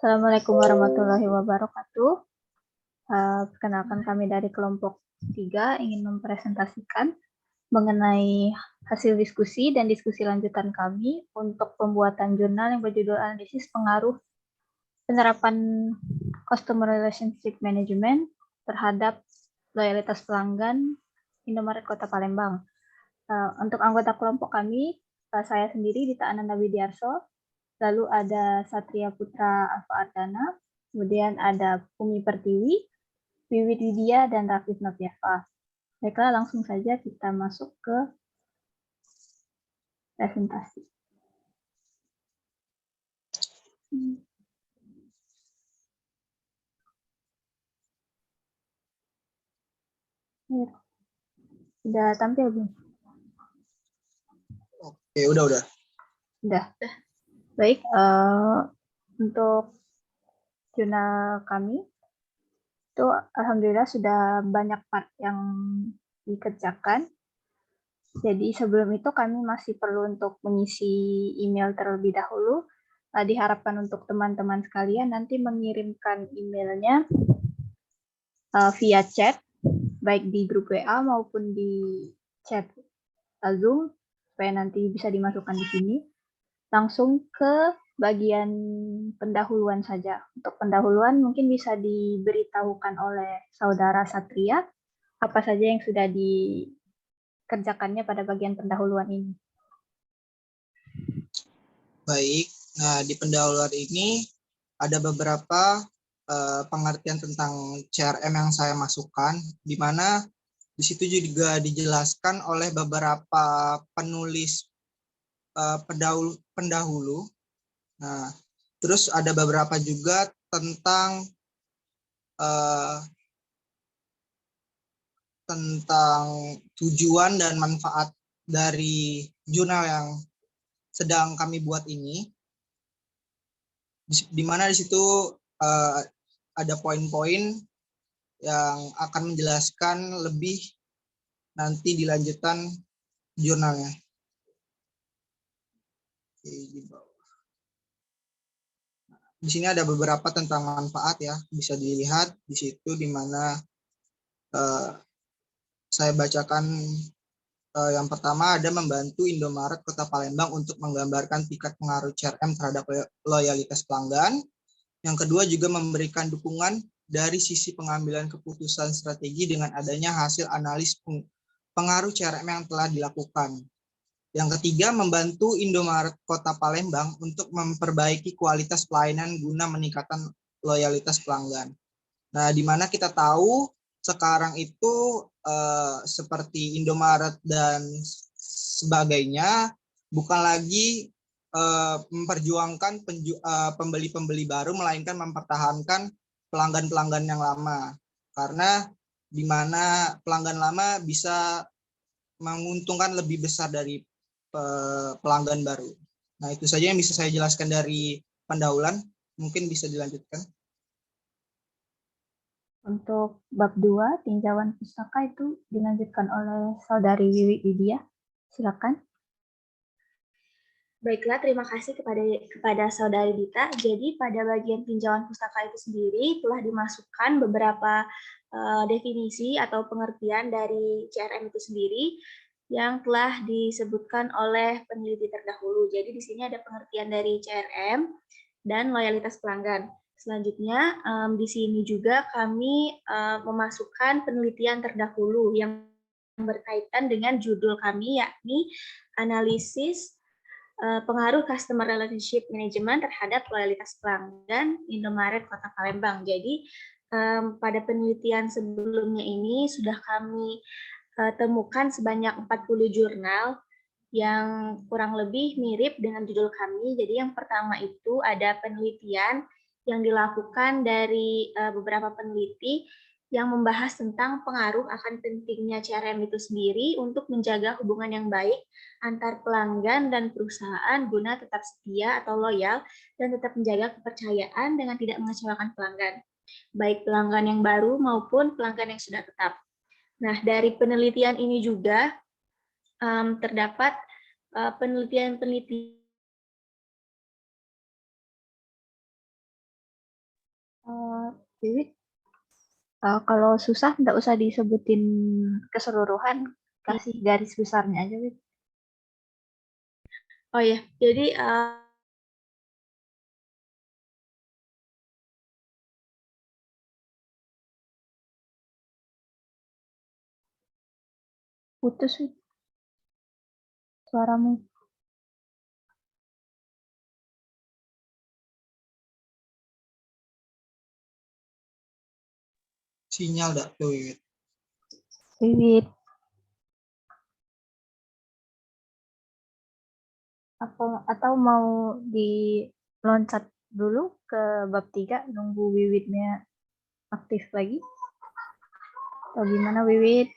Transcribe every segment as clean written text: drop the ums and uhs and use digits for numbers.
Assalamualaikum warahmatullahi wabarakatuh. Perkenalkan kami dari kelompok 3 ingin mempresentasikan mengenai hasil diskusi dan diskusi lanjutan kami untuk pembuatan jurnal yang berjudul analisis pengaruh penerapan Customer Relationship Management terhadap loyalitas pelanggan Indomaret Kota Palembang. Untuk anggota kelompok kami, saya sendiri Dita Ananda Widiarso, lalu ada Satria Putra Alfa Ardana, kemudian ada Umi Pertiwi, Wiwit Widya, dan Rafif Nopiava. Baiklah, langsung saja kita masuk ke presentasi. Sudah tampil belum? Oke, udah. Sudah. Baik, untuk jurnal kami itu alhamdulillah sudah banyak part yang dikerjakan. Jadi sebelum itu kami masih perlu untuk mengisi email terlebih dahulu. Diharapkan untuk teman-teman sekalian nanti mengirimkan emailnya via chat, baik di grup WA maupun di chat Zoom, supaya nanti bisa dimasukkan di sini. Langsung ke bagian pendahuluan saja. Untuk pendahuluan mungkin bisa diberitahukan oleh Saudara Satria, apa saja yang sudah dikerjakannya pada bagian pendahuluan ini. Baik, nah di pendahuluan ini ada beberapa pengertian tentang CRM yang saya masukkan, di mana di situ juga dijelaskan oleh beberapa penulis pendahulu. Nah, terus ada beberapa juga tentang tujuan dan manfaat dari jurnal yang sedang kami buat ini, di mana di situ ada poin-poin yang akan menjelaskan lebih nanti di lanjutan jurnalnya. Di sini ada beberapa tentang manfaat ya, bisa dilihat di situ, di mana saya bacakan. Yang pertama ada membantu Indomaret Kota Palembang untuk menggambarkan tingkat pengaruh CRM terhadap loyalitas pelanggan. Yang kedua juga memberikan dukungan dari sisi pengambilan keputusan strategi dengan adanya hasil analis pengaruh CRM yang telah dilakukan. Yang ketiga, membantu Indomaret Kota Palembang untuk memperbaiki kualitas pelayanan guna meningkatkan loyalitas pelanggan. Nah, di mana kita tahu sekarang itu seperti Indomaret dan sebagainya bukan lagi memperjuangkan pembeli-pembeli baru, melainkan mempertahankan pelanggan-pelanggan yang lama, karena di mana pelanggan lama bisa menguntungkan lebih besar dari pelanggan baru. Nah, itu saja yang bisa saya jelaskan dari pendahuluan. Mungkin bisa dilanjutkan. Untuk bab 2, tinjauan pustaka itu dilanjutkan oleh Saudari Wiwit Widya. Silakan. Baiklah, terima kasih kepada Saudari Dita. Jadi pada bagian tinjauan pustaka itu sendiri telah dimasukkan beberapa definisi atau pengertian dari CRM itu sendiri yang telah disebutkan oleh peneliti terdahulu. Jadi di sini ada pengertian dari CRM dan loyalitas pelanggan. Selanjutnya di sini juga kami memasukkan penelitian terdahulu yang berkaitan dengan judul kami, yakni analisis pengaruh Customer Relationship Management terhadap loyalitas pelanggan Indomaret Kota Palembang. Jadi pada penelitian sebelumnya ini sudah kami temukan sebanyak 40 jurnal yang kurang lebih mirip dengan judul kami. Jadi yang pertama itu ada penelitian yang dilakukan dari beberapa peneliti yang membahas tentang pengaruh akan pentingnya CRM itu sendiri untuk menjaga hubungan yang baik antar pelanggan dan perusahaan guna tetap setia atau loyal dan tetap menjaga kepercayaan dengan tidak mengecewakan pelanggan, baik pelanggan yang baru maupun pelanggan yang sudah tetap. Nah, dari penelitian ini juga terdapat penelitian-penelitian Wiwit, kalau susah nggak usah disebutin keseluruhan, kasih garis besarnya aja, Wit. Oh ya, jadi Putus, Wit, suaramu. Sinyal dak tuh, Wiwit. Wiwit, atau mau diloncat dulu ke bab 3 nunggu Wiwitnya aktif lagi? Atau gimana, Wiwit?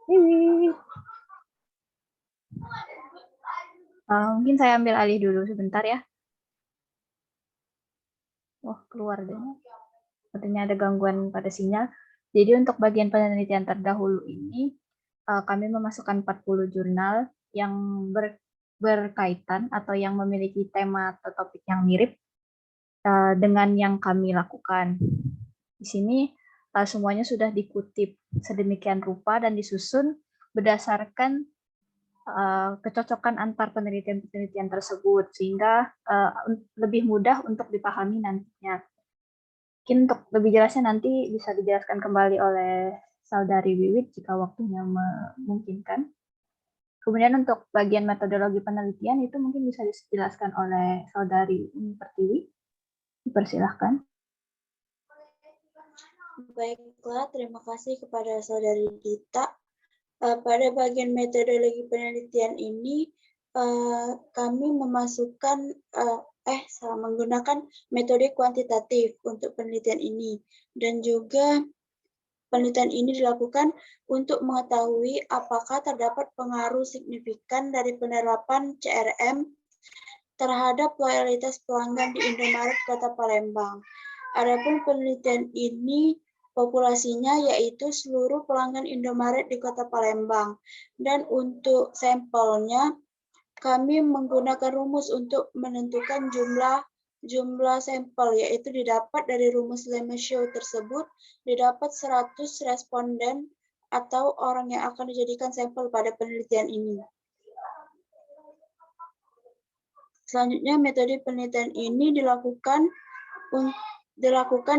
Wiwit. Mungkin saya ambil alih dulu sebentar ya. Wah, keluar deh. Sepertinya ada gangguan pada sinyal. Jadi untuk bagian penelitian terdahulu ini, kami memasukkan 40 jurnal yang berkaitan atau yang memiliki tema atau topik yang mirip dengan yang kami lakukan. Di sini semuanya sudah dikutip sedemikian rupa dan disusun berdasarkan kecocokan antar penelitian-penelitian tersebut, sehingga lebih mudah untuk dipahami nantinya. Mungkin untuk lebih jelasnya nanti bisa dijelaskan kembali oleh Saudari Wiwit jika waktunya memungkinkan. Kemudian untuk bagian metodologi penelitian itu mungkin bisa dijelaskan oleh Saudari Umi Pertiwi. Dipersilahkan. Baiklah, terima kasih kepada Saudari Dita. Pada bagian metodologi penelitian ini, kami memasukkan menggunakan metode kuantitatif untuk penelitian ini, dan juga penelitian ini dilakukan untuk mengetahui apakah terdapat pengaruh signifikan dari penerapan CRM terhadap loyalitas pelanggan di Indomaret Kota Palembang. Adapun penelitian ini populasinya yaitu seluruh pelanggan Indomaret di Kota Palembang. Dan untuk sampelnya, kami menggunakan rumus untuk menentukan jumlah sampel, yaitu didapat dari rumus Lemeshow tersebut, didapat 100 responden atau orang yang akan dijadikan sampel pada penelitian ini. Selanjutnya, metode penelitian ini dilakukan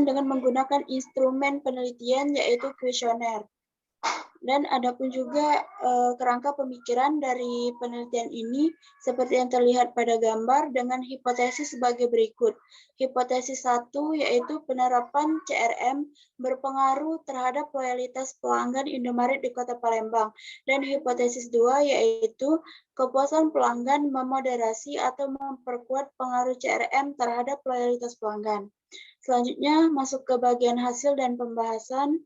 dengan menggunakan instrumen penelitian yaitu kuesioner. Dan ada pun juga kerangka pemikiran dari penelitian ini seperti yang terlihat pada gambar dengan hipotesis sebagai berikut. Hipotesis 1 yaitu penerapan CRM berpengaruh terhadap loyalitas pelanggan Indomaret di Kota Palembang. Dan hipotesis 2 yaitu kepuasan pelanggan memoderasi atau memperkuat pengaruh CRM terhadap loyalitas pelanggan. Selanjutnya masuk ke bagian hasil dan pembahasan.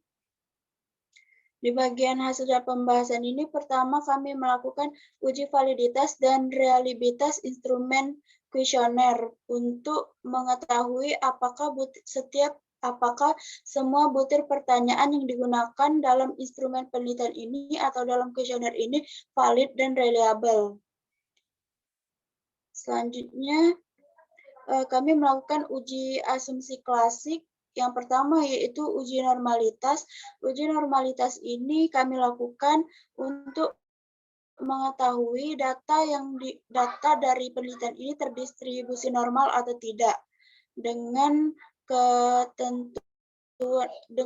Di bagian hasil dan pembahasan ini, pertama kami melakukan uji validitas dan reliabilitas instrumen kuesioner untuk mengetahui apakah semua butir pertanyaan yang digunakan dalam instrumen penelitian ini atau dalam kuesioner ini valid dan reliable. Selanjutnya, kami melakukan uji asumsi klasik. Yang pertama yaitu uji normalitas. Uji normalitas ini kami lakukan untuk mengetahui data dari penelitian ini terdistribusi normal atau tidak dengan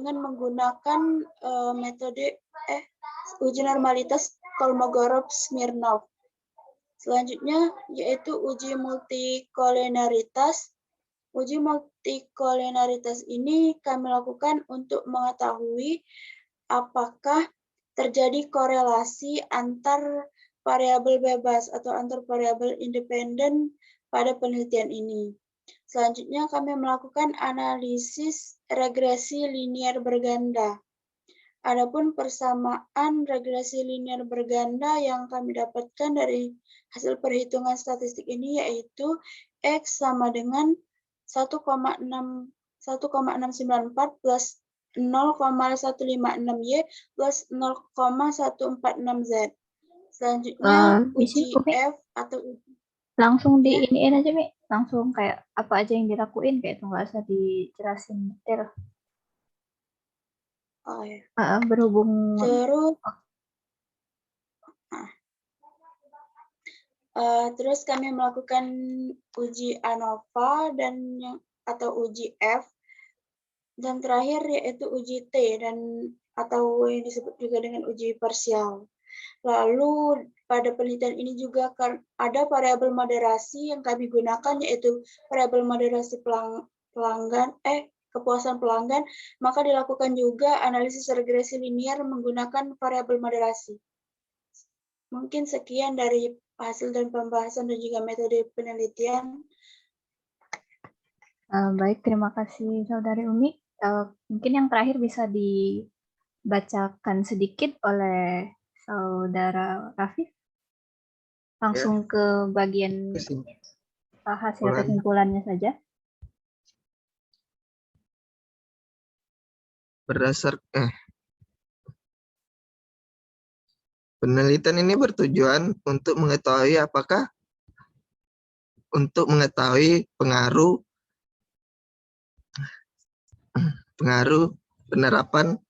menggunakan metode uji normalitas Kolmogorov-Smirnov. Selanjutnya yaitu uji multikolinaritas. Uji multikolinaritas ini kami lakukan untuk mengetahui apakah terjadi korelasi antar variabel bebas atau antar variabel independen pada penelitian ini. Selanjutnya kami melakukan analisis regresi linier berganda. Adapun persamaan regresi linier berganda yang kami dapatkan dari hasil perhitungan statistik ini yaitu X sama dengan 1,694 plus 0,156Y plus 0,146Z. Selanjutnya uji F atau Langsung di Ya. iniin aja, Mi. Langsung kayak apa aja yang dilakuin, kayak itu nggak usah dijelasin detail. Oh ya. Berhubung Terus terus kami melakukan uji ANOVA dan atau uji F, dan terakhir yaitu uji T atau yang disebut juga dengan uji parsial. Lalu pada penelitian ini juga ada variabel moderasi yang kami gunakan, yaitu variabel moderasi kepuasan pelanggan, maka dilakukan juga analisis regresi linier menggunakan variabel moderasi. Mungkin sekian dari hasil dan pembahasan dan juga metode penelitian. baik, terima kasih Saudari Umi. Mungkin yang terakhir bisa dibacakan sedikit oleh Saudara Rafif. Langsung ke bagian hasil kesimpulannya saja. Penelitian ini bertujuan untuk mengetahui pengaruh penerapan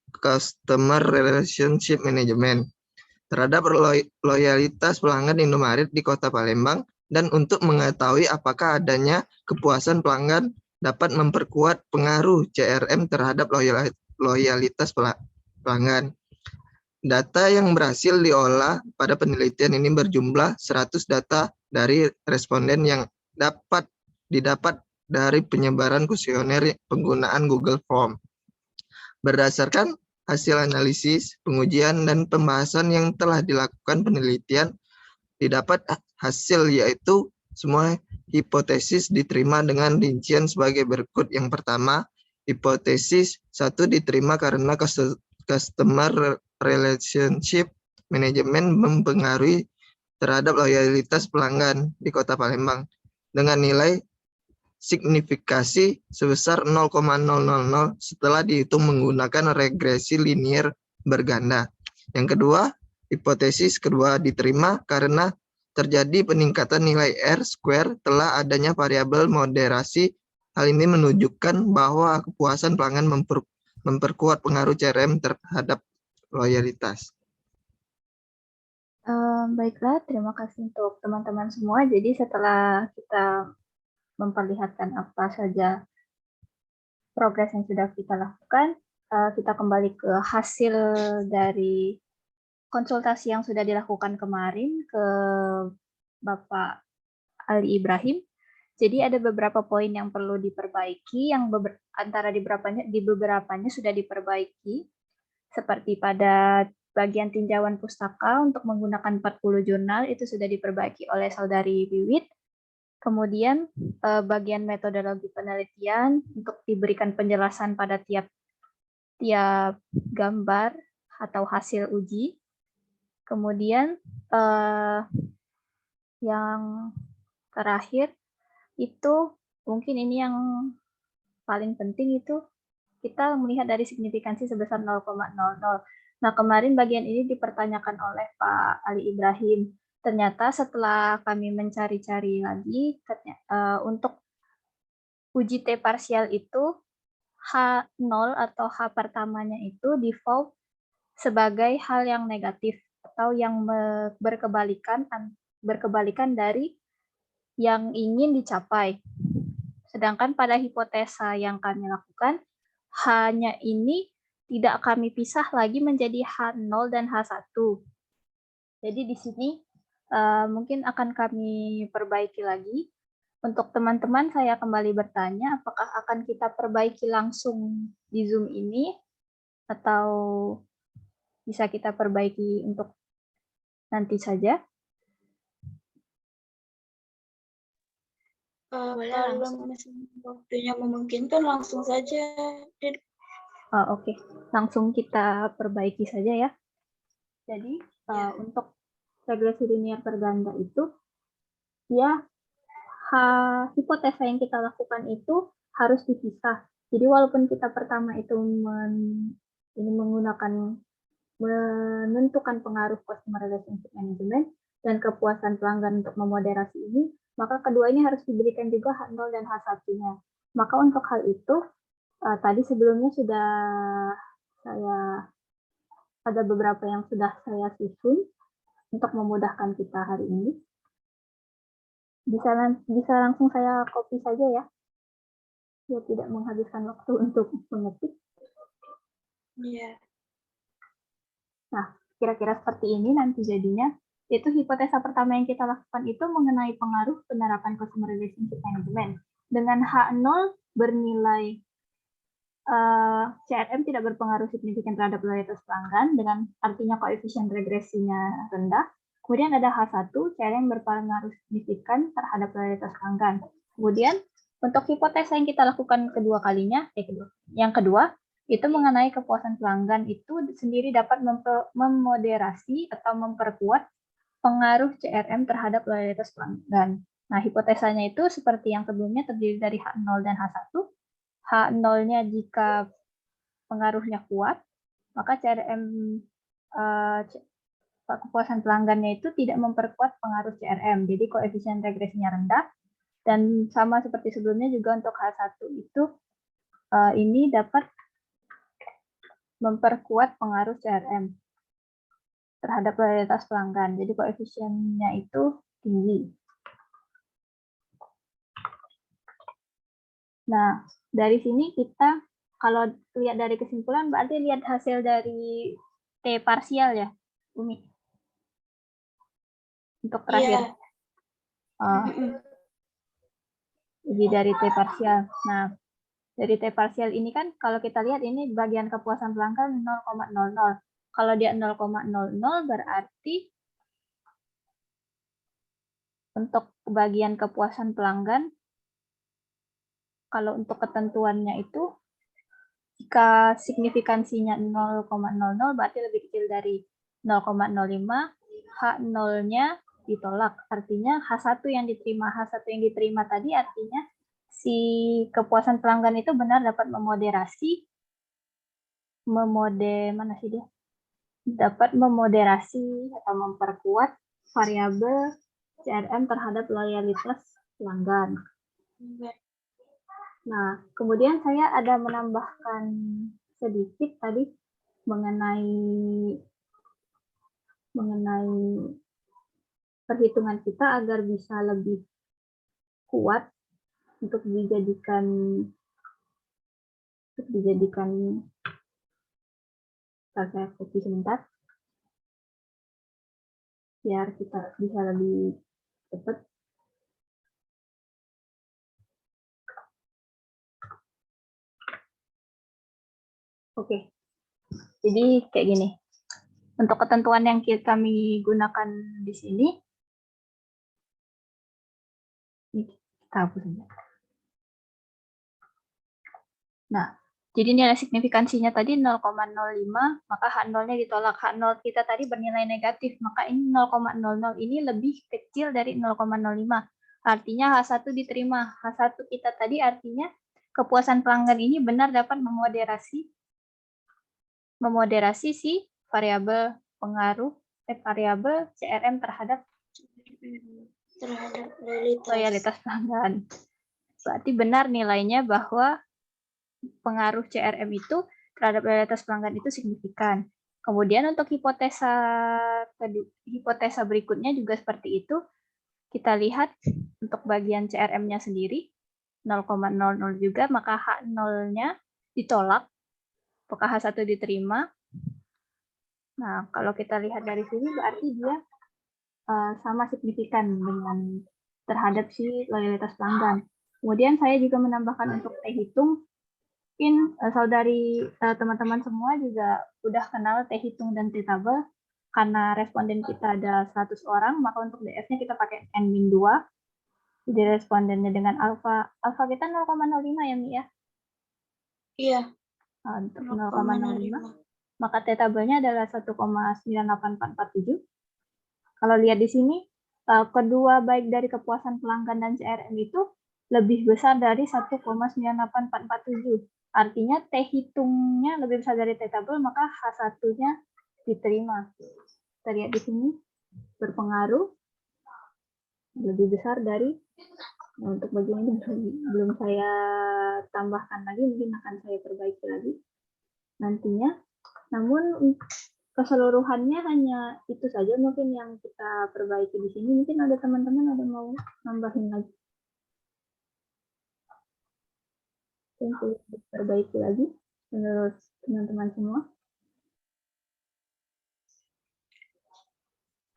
customer relationship management terhadap loyalitas pelanggan Indomaret di Kota Palembang, dan untuk mengetahui apakah adanya kepuasan pelanggan dapat memperkuat pengaruh CRM terhadap loyalitas pelanggan. Data yang berhasil diolah pada penelitian ini berjumlah 100 data dari responden yang didapat dari penyebaran kuesioner penggunaan Google Form. Berdasarkan hasil analisis, pengujian, dan pembahasan yang telah dilakukan penelitian, didapat hasil yaitu semua hipotesis diterima dengan rincian sebagai berikut. Yang pertama, hipotesis 1 diterima karena customer relationship management mempengaruhi terhadap loyalitas pelanggan di Kota Palembang dengan nilai signifikasi sebesar 0,000 setelah dihitung menggunakan regresi linier berganda. Yang kedua, hipotesis kedua diterima karena terjadi peningkatan nilai R-square telah adanya variabel moderasi. Hal ini menunjukkan bahwa kepuasan pelanggan memperkuat pengaruh CRM terhadap loyalitas. Baiklah, terima kasih untuk teman-teman semua. Jadi setelah kita memperlihatkan apa saja progres yang sudah kita lakukan, kita kembali ke hasil dari konsultasi yang sudah dilakukan kemarin ke Bapak Ali Ibrahim. Jadi ada beberapa poin yang perlu diperbaiki, yang di beberapanya sudah diperbaiki, seperti pada bagian tinjauan pustaka untuk menggunakan 40 jurnal itu sudah diperbaiki oleh Saudari Wiwit. Kemudian bagian metodologi penelitian untuk diberikan penjelasan pada tiap gambar atau hasil uji. Kemudian yang terakhir itu mungkin ini yang paling penting, itu kita melihat dari signifikansi sebesar 0,00. Nah, kemarin bagian ini dipertanyakan oleh Pak Ali Ibrahim. Ternyata setelah kami mencari-cari lagi, untuk uji T parsial itu H0 atau H pertamanya itu default sebagai hal yang negatif atau yang berkebalikan dari yang ingin dicapai. Sedangkan pada hipotesa yang kami lakukan, H-nya ini tidak kami pisah lagi menjadi H0 dan H1. Jadi di sini mungkin akan kami perbaiki lagi. Untuk teman-teman, saya kembali bertanya, apakah akan kita perbaiki langsung di Zoom ini, atau bisa kita perbaiki untuk nanti saja? Kalau misalnya waktunya memungkinkan, langsung saja. Oke. Langsung kita perbaiki saja ya. Jadi untuk regresi linier berganda itu, ya hipotesa yang kita lakukan itu harus dipisah. Jadi walaupun kita pertama itu menentukan pengaruh customer relationship management, dan kepuasan pelanggan untuk memoderasi ini, maka kedua ini harus diberikan juga H0 dan H1-nya. Maka untuk hal itu, tadi sebelumnya sudah ada beberapa yang sudah saya susun untuk memudahkan kita hari ini. Bisa langsung saya copy saja ya. Ya, tidak menghabiskan waktu untuk mengetik. Iya. Nah, kira-kira seperti ini nanti jadinya. Itu hipotesa pertama yang kita lakukan itu mengenai pengaruh penerapan Customer Relationship Management. Dengan H0 bernilai CRM tidak berpengaruh signifikan terhadap loyalitas pelanggan, dengan artinya koefisien regresinya rendah. Kemudian ada H1, CRM berpengaruh signifikan terhadap loyalitas pelanggan. Kemudian untuk hipotesa yang kita lakukan yang kedua, itu mengenai kepuasan pelanggan itu sendiri dapat memoderasi atau memperkuat pengaruh CRM terhadap loyalitas pelanggan. Nah, hipotesanya itu seperti yang sebelumnya terdiri dari H0 dan H1. H0-nya jika pengaruhnya kuat, maka CRM kepuasan pelanggannya itu tidak memperkuat pengaruh CRM. Jadi koefisien regresinya rendah. Dan sama seperti sebelumnya juga untuk H1 itu ini dapat memperkuat pengaruh CRM terhadap loyalitas pelanggan. Jadi koefisiennya itu tinggi. Nah, dari sini kita kalau lihat dari kesimpulan berarti lihat hasil dari T parsial ya, Umi. Untuk terakhir. Jadi dari T parsial. Nah, dari T parsial ini kan kalau kita lihat ini bagian kepuasan pelanggan 0,00. Kalau dia 0,00 berarti untuk bagian kepuasan pelanggan, kalau untuk ketentuannya itu, jika signifikansinya 0,00 berarti lebih kecil dari 0,05, H0-nya ditolak. Artinya H1 yang diterima. H1 yang diterima tadi artinya si kepuasan pelanggan itu benar dapat dapat memoderasi atau memperkuat variabel CRM terhadap loyalitas pelanggan. Nah, kemudian saya ada menambahkan sedikit tadi mengenai perhitungan kita agar bisa lebih kuat untuk dijadikan saya copy sebentar biar kita bisa lebih cepat. Oke, jadi kayak gini. Untuk ketentuan yang kami gunakan di sini, ini kita hapus saja. Nah, jadi nilai signifikansinya tadi 0,05, maka H0-nya ditolak. H0 kita tadi bernilai negatif, maka ini 0,00 ini lebih kecil dari 0,05. Artinya H1 diterima. H1 kita tadi artinya kepuasan pelanggan ini benar dapat memoderasi si variabel pengaruh variabel CRM terhadap loyalitas pelanggan. Berarti benar nilainya bahwa pengaruh CRM itu terhadap loyalitas pelanggan itu signifikan. Kemudian untuk hipotesa berikutnya juga seperti itu. Kita lihat untuk bagian CRM-nya sendiri 0,00 juga, maka H0-nya ditolak. Apakah H1 diterima? Nah, kalau kita lihat dari sini berarti dia sama signifikan dengan terhadap si loyalitas pelanggan. Kemudian saya juga menambahkan untuk T hitung. Mungkin teman-teman semua juga udah kenal T hitung dan T tabel. Karena responden kita ada 100 orang, maka untuk DF-nya kita pakai N-2. Jadi respondennya dengan alfa kita 0,05 ya, Mi ya? Iya. Untuk 0,05. Maka T tabelnya adalah 1,98447. Kalau lihat di sini, kedua baik dari kepuasan pelanggan dan CRM itu lebih besar dari 1,98447. Artinya T hitungnya lebih besar dari T tabel, maka H1-nya diterima. Kita lihat di sini. berpengaruh lebih besar dari. Nah, untuk bagian ini belum saya tambahkan lagi, mungkin akan saya perbaiki lagi nantinya. Namun keseluruhannya hanya itu saja mungkin yang kita perbaiki di sini. Mungkin ada teman-teman ada mau nambahin lagi. Yang perlu diperbaiki lagi menurut teman-teman semua.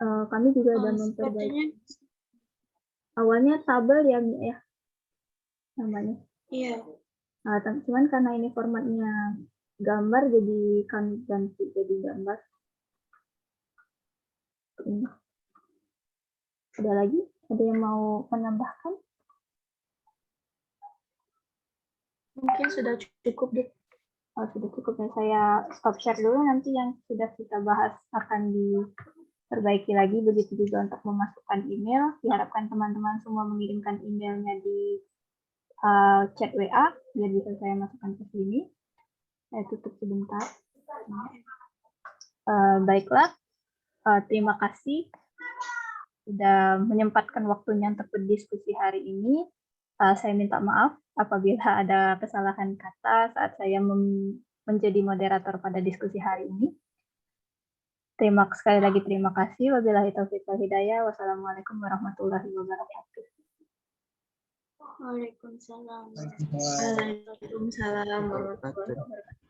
Kami juga ada memperbaiki. Awalnya tabel ya, Mi, ya namanya. Iya. Nah, cuman karena ini formatnya gambar, jadi kami ganti jadi gambar. Ini. Ada lagi? Ada yang mau menambahkan? Mungkin sudah cukup deh. Oh, sudah cukup ya. Saya stop share dulu, nanti yang sudah kita bahas akan diperbaiki lagi. Begitu juga untuk memasukkan email. Diharapkan teman-teman semua mengirimkan emailnya di chat WA, biar bisa saya masukkan ke sini. Saya tutup sebentar. Baiklah, terima kasih sudah menyempatkan waktunya untuk berdiskusi hari ini. Saya minta maaf apabila ada kesalahan kata saat saya menjadi moderator pada diskusi hari ini. Sekali lagi terima kasih. Wabillahi taufiq wal hidayah. Wassalamualaikum warahmatullahi wabarakatuh. Waalaikumsalam. Waalaikumsalam warahmatullahi wabarakatuh.